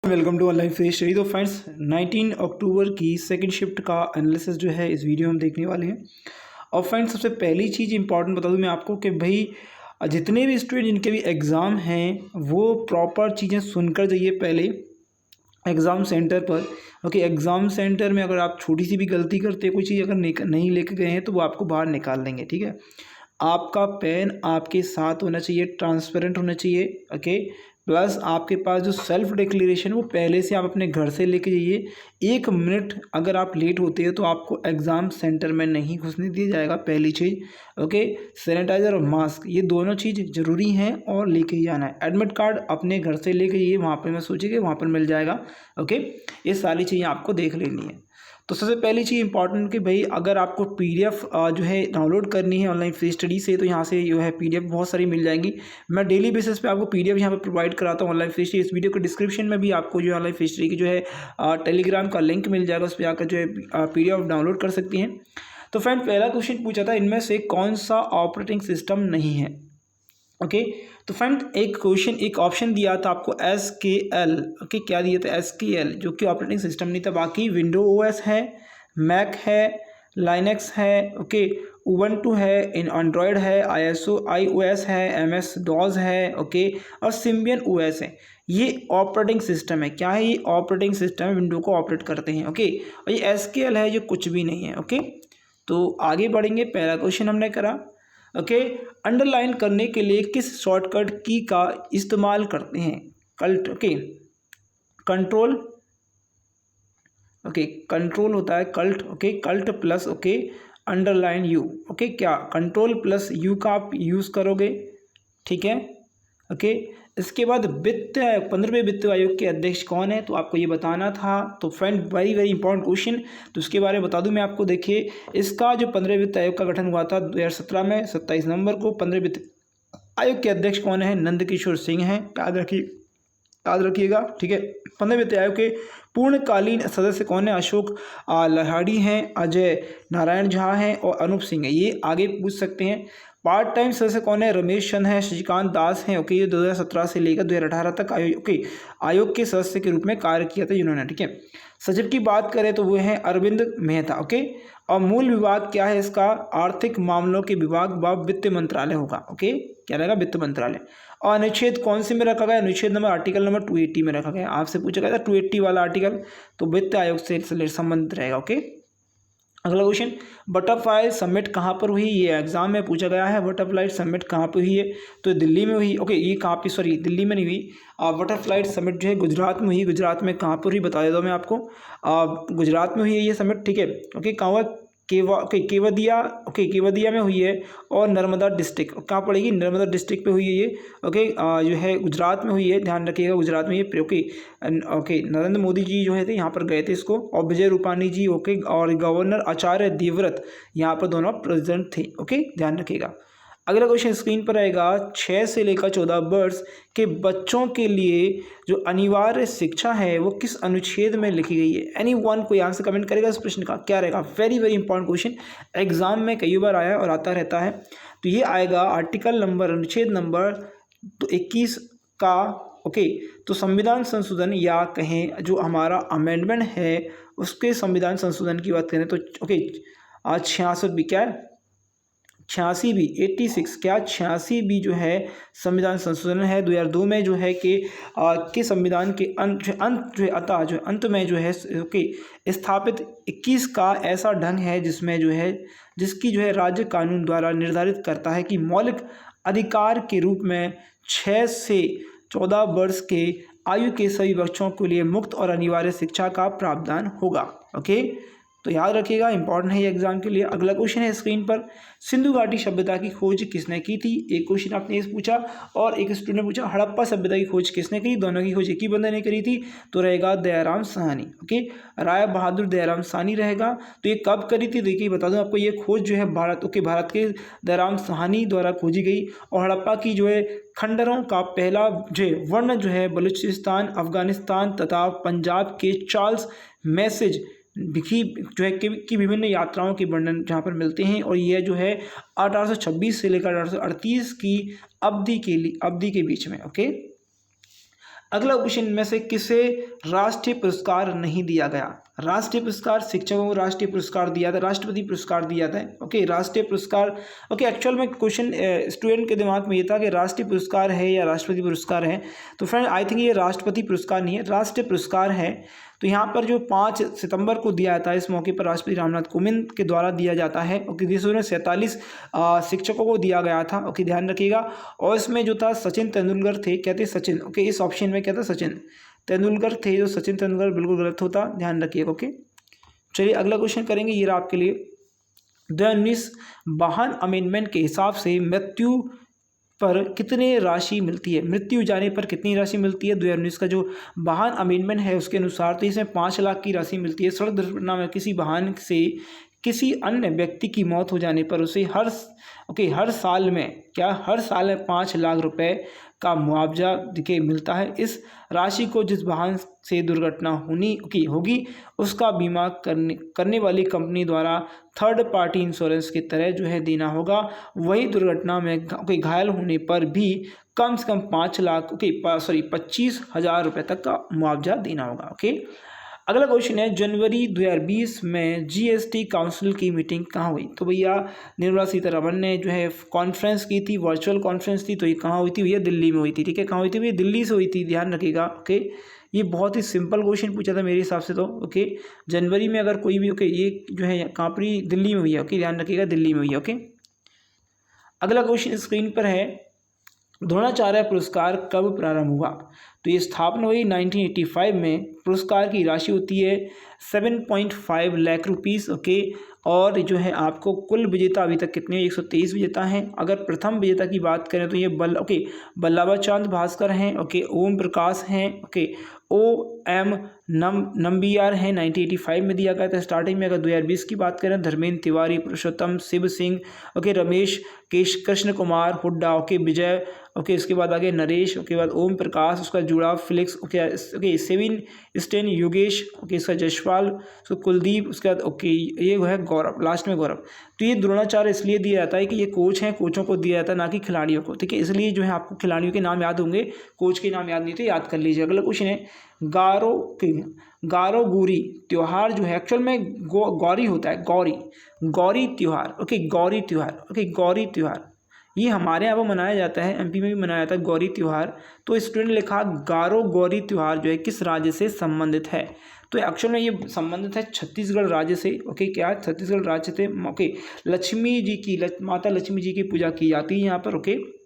Welcome to online face study. तो friends 19 अक्टूबर की सेकंड शिफ्ट का एनालिसिस जो है इस वीडियो में हम देखने वाले हैं। और फ्रेंड्स सबसे पहली चीज़ इंपॉर्टेंट बता दूं मैं आपको कि भाई जितने भी स्टूडेंट जिनके भी एग्ज़ाम हैं वो प्रॉपर चीज़ें सुनकर जाइए पहले एग्ज़ाम सेंटर पर। ओके, एग्ज़ाम सेंटर में अगर आप छोटी सी भी गलती करते हैं, कोई चीज़ अगर नहीं लेके गए हैं तो वो आपको बाहर निकाल देंगे। ठीक है, आपका पेन आपके साथ होना चाहिए, ट्रांसपेरेंट होना चाहिए। ओके, प्लस आपके पास जो सेल्फ डिक्लेरेशन वो पहले से आप अपने घर से लेके जाइए। 1 मिनट अगर आप लेट होते हो तो आपको एग्ज़ाम सेंटर में नहीं घुसने दिया जाएगा, पहली चीज़। ओके, सैनिटाइज़र और मास्क ये दोनों चीज़ ज़रूरी हैं और लेके ही जाना है। एडमिट कार्ड अपने घर से लेके जाइए, वहाँ पर मैं सोचिए कि वहाँ पर मिल जाएगा। ओके, ये सारी चीज़ें आपको देख लेनी है। तो सबसे पहली चीज़ इंपॉर्टेंट कि भाई अगर आपको पीडीएफ जो है डाउनलोड करनी है ऑनलाइन फ्री स्टडी से, तो यहाँ से जो है पीडीएफ बहुत सारी मिल जाएंगी। मैं डेली बेसिस पे आपको पीडीएफ यहाँ पे प्रोवाइड कराता हूँ ऑनलाइन फ्री स्टडी। इस वीडियो के डिस्क्रिप्शन में भी आपको जो ऑनलाइन फ्री स्टडी की जो है टेलीग्राम का लिंक मिल जाएगा, उस पर आकर जो है पीडीएफ डाउनलोड कर सकती हैं। तो फ्रेंड पहला क्वेश्चन पूछा था, इनमें से कौन सा ऑपरेटिंग सिस्टम नहीं है। ओके, तो फ्रेंड एक ऑप्शन दिया था आपको SKL। ओके, क्या दिया था SKL, जो कि ऑपरेटिंग सिस्टम नहीं था। बाकी विंडो OS है, मैक है, लाइनक्स है, ओके, उबंटू है, इन एंड्रॉयड है, iOS है, MS DOS है, ओके, और सिम्बियन OS है। ये ऑपरेटिंग सिस्टम है। क्या है ये? ऑपरेटिंग सिस्टम है, विंडो को ऑपरेट करते हैं। ओके, और ये SKL है जो कुछ भी नहीं है। ओके, तो आगे बढ़ेंगे। पहला क्वेश्चन हमने करा। ओके, अंडरलाइन करने के लिए किस शॉर्टकट की का इस्तेमाल करते हैं? Cult. Okay, control. Okay, control होता है cult. Okay, cult plus okay underline you. Okay, क्या कंट्रोल प्लस यू का आप यूज़ करोगे? ठीक है। ओके, इसके बाद वित्त आयोग 15वें वित्त आयोग के अध्यक्ष कौन है? तो आपको ये बताना था। तो friend very very important question, तो उसके बारे में बता दूं मैं आपको। देखिए, इसका जो 15वें वित्त आयोग का गठन हुआ था 2017 में 27 नवंबर को। 15वें वित्त आयोग के अध्यक्ष कौन है? नंद किशोर सिंह हैं। याद रखिएगा। ठीक है, 15वें वित्त आयोग के पूर्णकालीन सदस्य कौन है? अशोक लहाड़ी हैं, अजय नारायण झा हैं और अनूप सिंह है। ये आगे पूछ सकते हैं। पार्ट टाइम सदस्य कौन है? रमेश चंद है, शशिकांत दास हैं। ओके, ये 2017 से लेकर 2018 तक आयोग के सदस्य के रूप में कार्य किया था इन्होंने। ठीक है, सचिव की बात करें तो वो हैं अरविंद मेहता। ओके, और मूल विभाग क्या है इसका? आर्थिक मामलों के विभाग व वित्त मंत्रालय होगा। ओके, क्या रहेगा? वित्त मंत्रालय। और अनुच्छेद कौन से में रखा गया? अनुच्छेद नंबर आर्टिकल नंबर 280 में रखा गया। आपसे पूछा गया था 280 वाला आर्टिकल, तो वित्त आयोग से संबंधित रहेगा। ओके, अगला क्वेश्चन, बटरफ्लाई समिट कहाँ पर हुई? ये एग्जाम में पूछा गया है। बटरफ्लाई समिट कहाँ पर हुई है? तो दिल्ली में हुई। ओके, ये कहाँ पे? सॉरी, दिल्ली में नहीं हुई। बटरफ्लाई समिट जो है गुजरात में हुई। गुजरात में कहाँ पर हुई बता देता हूँ मैं आपको। गुजरात में हुई है ये समिट। ठीक है। ओके, कहाँ हुआ? केवदिया। ओके, केवदिया में हुई है। और नर्मदा डिस्ट्रिक्ट कहाँ पड़ेगी? नर्मदा डिस्ट्रिक्ट पे हुई है ये। ओके, जो है गुजरात में हुई है, ध्यान रखिएगा, गुजरात में ये। ओके, ओके, नरेंद्र मोदी जी जो है थे यहाँ पर गए थे इसको, और विजय रूपानी जी। ओके, और गवर्नर आचार्य देवव्रत यहाँ पर दोनों प्रेसिडेंट थे। ओके, ध्यान रखिएगा। अगला क्वेश्चन स्क्रीन पर आएगा, 6 से लेकर 14 वर्ष के बच्चों के लिए जो अनिवार्य शिक्षा है वो किस अनुच्छेद में लिखी गई है? एनी वन कोई आंसर कमेंट करेगा इस प्रश्न का? क्या रहेगा? Very very important question, exam में कई बार आया और आता रहता है। तो ये आएगा आर्टिकल नंबर, अनुच्छेद नंबर 21 का। ओके, तो संविधान संशोधन या कहें जो हमारा अमेंडमेंट है उसके संविधान संशोधन की बात करें तो ओके, 66 भी क्या है? 86 भी 86 क्या 86 भी जो है संविधान संशोधन है 2002 में, जो है कि संविधान के अंत में जो है ओके स्थापित 21 का ऐसा ढंग है जिसकी जो है राज्य कानून द्वारा निर्धारित करता है कि मौलिक अधिकार के रूप में 6 से 14 वर्ष के आयु के सभी बच्चों के लिए मुफ्त और अनिवार्य शिक्षा का प्रावधान होगा। ओके, तो याद रखिएगा, इंपॉर्टेंट है ये एग्जाम के लिए। अगला क्वेश्चन है स्क्रीन पर, सिंधु घाटी सभ्यता की खोज किसने की थी? एक क्वेश्चन आपने इस पूछा और एक स्टूडेंट ने पूछा हड़प्पा सभ्यता की खोज किसने की? दोनों की खोज एक ही बंदे ने करी थी, तो रहेगा दयाराम साहनी। ओके, राय बहादुर दयाराम साहनी रहेगा। तो ये कब करी थी? देखिए बता दूं आपको, ये खोज जो है भारत के दयाराम साहनी द्वारा खोजी गई। और हड़प्पा की जो है खंडरों का पहला जो है वर्ण जो है बलूचिस्तान, अफगानिस्तान तथा पंजाब के चार्ल्स मैसेज लिखी जो है कि विभिन्न यात्राओं के वर्णन जहाँ पर मिलते हैं। और यह जो है 1826 से लेकर 1838 की अवधि के बीच में। ओके, अगला क्वेश्चन में से किसे राष्ट्रीय पुरस्कार नहीं दिया गया? राष्ट्रीय पुरस्कार शिक्षकों को राष्ट्रीय पुरस्कार दिया था, राष्ट्रपति पुरस्कार दिया था। ओके, राष्ट्रीय पुरस्कार। ओके, एक्चुअल में क्वेश्चन स्टूडेंट के दिमाग में ये था कि राष्ट्रीय पुरस्कार है या राष्ट्रपति पुरस्कार है। तो फ्रेंड आई थिंक ये राष्ट्रपति पुरस्कार नहीं है, राष्ट्रीय पुरस्कार है। तो यहाँ पर जो 5 सितंबर को दिया था, इस मौके पर राष्ट्रपति रामनाथ कोविंद के द्वारा दिया जाता है। ओके, जिसमें 47 शिक्षकों को दिया गया था। ओके, ध्यान रखिएगा। और इसमें जो था सचिन तेंदुलकर थे, कहते सचिन। ओके, इस ऑप्शन में क्या था? सचिन तेंदुलकर थे। जो सचिन तेंदुलकर बिल्कुल गलत होता, ध्यान रखिएगा। ओके, चलिए अगला क्वेश्चन करेंगे, ये रहा आपके लिए। 2019 वाहन अमेंडमेंट के हिसाब से मृत्यु पर कितनी राशि मिलती है? मृत्यु जाने पर कितनी राशि मिलती है? 2019 का जो वाहन अमेंडमेंट है उसके अनुसार तो इसमें 5 लाख की राशि मिलती है। सड़क दुर्घटना में किसी वाहन से किसी अन्य व्यक्ति की मौत हो जाने पर उसे हर साल में 5 लाख रुपए का मुआवजा मिलता है। इस राशि को जिस वाहन से दुर्घटना होगी उसका बीमा करने वाली कंपनी द्वारा थर्ड पार्टी इंश्योरेंस की तरह जो है देना होगा। वही दुर्घटना में घायल होने पर भी कम से कम 25,000 रुपये तक का मुआवजा देना होगा। ओके, अगला क्वेश्चन है, जनवरी 2020 में जीएसटी काउंसिल की मीटिंग कहाँ हुई? तो भैया निर्मला सीतारमण ने जो है कॉन्फ्रेंस की थी, वर्चुअल कॉन्फ्रेंस थी। तो ये कहाँ हुई थी भैया? दिल्ली में हुई थी। ठीक है, कहाँ हुई थी भैया? दिल्ली से हुई थी, ध्यान रखिएगा। ओके, ये बहुत ही सिंपल क्वेश्चन पूछा था मेरे हिसाब से तो। ओके, जनवरी में अगर कोई भी ये जो है कहाँ पर? दिल्ली में हुई है। ओके, ध्यान रखिएगा, दिल्ली में हुई है। ओके, अगला क्वेश्चन स्क्रीन पर है, द्रोणाचार्य पुरस्कार कब प्रारंभ हुआ? तो ये स्थापना हुई 1985 में। पुरस्कार की राशि होती है 7.5 लाख रुपीज़। ओके, और जो है आपको कुल विजेता अभी तक कितने? 123 विजेता हैं। अगर प्रथम विजेता की बात करें तो ये बल्लभाचार्य भास्कर हैं। ओके, ओम प्रकाश हैं। ओके, OM नंबियार हैं, 1985 में दिया गया था स्टार्टिंग में। अगर 2020 की बात करें, धर्मेंद्र तिवारी, पुरुषोत्तम, शिव सिंह, ओके, रमेश कृष्ण कुमार हुड्डा, ओके, विजय, ओके, इसके बाद आगे नरेश, ओके, बाद ओम प्रकाश, उसका जुड़ा फ्लिक्स, ओके, सेविन स्टेन, योगेश, ओके, इसका जयसवाल, उसका कुलदीप, उसके बाद ओके ये है गौरव, लास्ट में गौरव। तो ये द्रोणाचार्य इसलिए दिया जाता है कि ये कोच हैं, कोचों को दिया जाता है, ना कि खिलाड़ियों को। ठीक है, इसलिए जो है आपको खिलाड़ियों के नाम याद होंगे, कोच के नाम याद नहीं थे, याद कर लीजिए। अगला क्वेश्चन है, गारो गौरी त्यौहार जो है एक्चुअल में गौरी होता है, गौरी त्यौहार। ओके, गौरी त्यौहार। ओके, गौरी त्यौहार ये हमारे यहाँ पर मनाया जाता है, MP में भी मनाया जाता है गौरी त्यौहार। तो स्टूडेंट ने लिखा गारो गौरी त्यौहार जो है किस राज्य से संबंधित है? तो एक्चुअल में ये संबंधित है छत्तीसगढ़ राज्य से। ओके, क्या छत्तीसगढ़ राज्य से ओके माता लक्ष्मी जी की पूजा की जाती है यहाँ पर। ओके,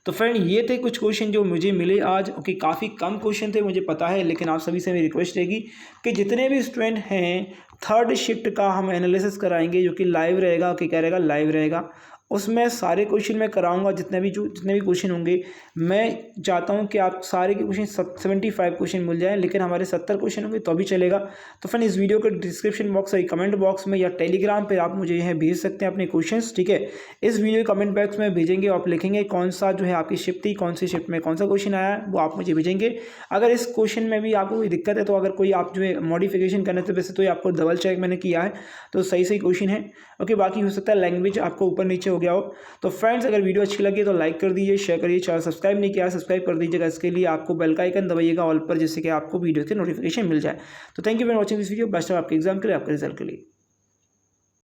तो फ्रेंड ये थे कुछ क्वेश्चन जो मुझे मिले आज। ओके, काफ़ी कम क्वेश्चन थे मुझे पता है, लेकिन आप सभी से मेरी रिक्वेस्ट रहेगी कि जितने भी स्टूडेंट हैं थर्ड शिफ्ट का हम एनालिसिस कराएंगे जो कि लाइव रहेगा। ओके, क्या रहेगा? लाइव रहेगा। उसमें सारे क्वेश्चन मैं कराऊंगा, जितने भी क्वेश्चन होंगे। मैं चाहता हूं कि आप सारे के क्वेश्चन 75 क्वेश्चन मिल जाएं, लेकिन हमारे 70 क्वेश्चन होंगे तो भी चलेगा। तो फ्रेंड इस वीडियो के डिस्क्रिप्शन बॉक्स और कमेंट बॉक्स में या टेलीग्राम पे आप मुझे यह भेज सकते हैं अपने क्वेश्चंस। ठीक है, इस वीडियो के कमेंट बॉक्स में भेजेंगे, आप लिखेंगे कौन सा जो है आपकी शिफ्ट थी, कौन सी शिफ्ट में कौन सा क्वेश्चन आया वो आप मुझे भेजेंगे। अगर इस क्वेश्चन में भी आपको कोई दिक्कत है तो अगर कोई आप जो है मॉडिफिकेशन करने से वैसे तो आपको डबल चेक मैंने किया है तो सही क्वेश्चन है। ओके, बाकी हो सकता है लैंग्वेज आपको ऊपर नीचे हो गया हो। तो फ्रेंड्स अगर वीडियो अच्छी लगी तो लाइक कर दीजिए, शेयर करिए, चैनल सब्सक्राइब नहीं किया सब्सक्राइब कर दीजिएगा। इसके लिए आपको बेल का आइकन दबाइएगा ऑल पर, जिससे कि आपको वीडियो के नोटिफिकेशन मिल जाए। तो thank you for watching this video. Best of आपके एग्जाम के लिए, आपके रिजल्ट के लिए।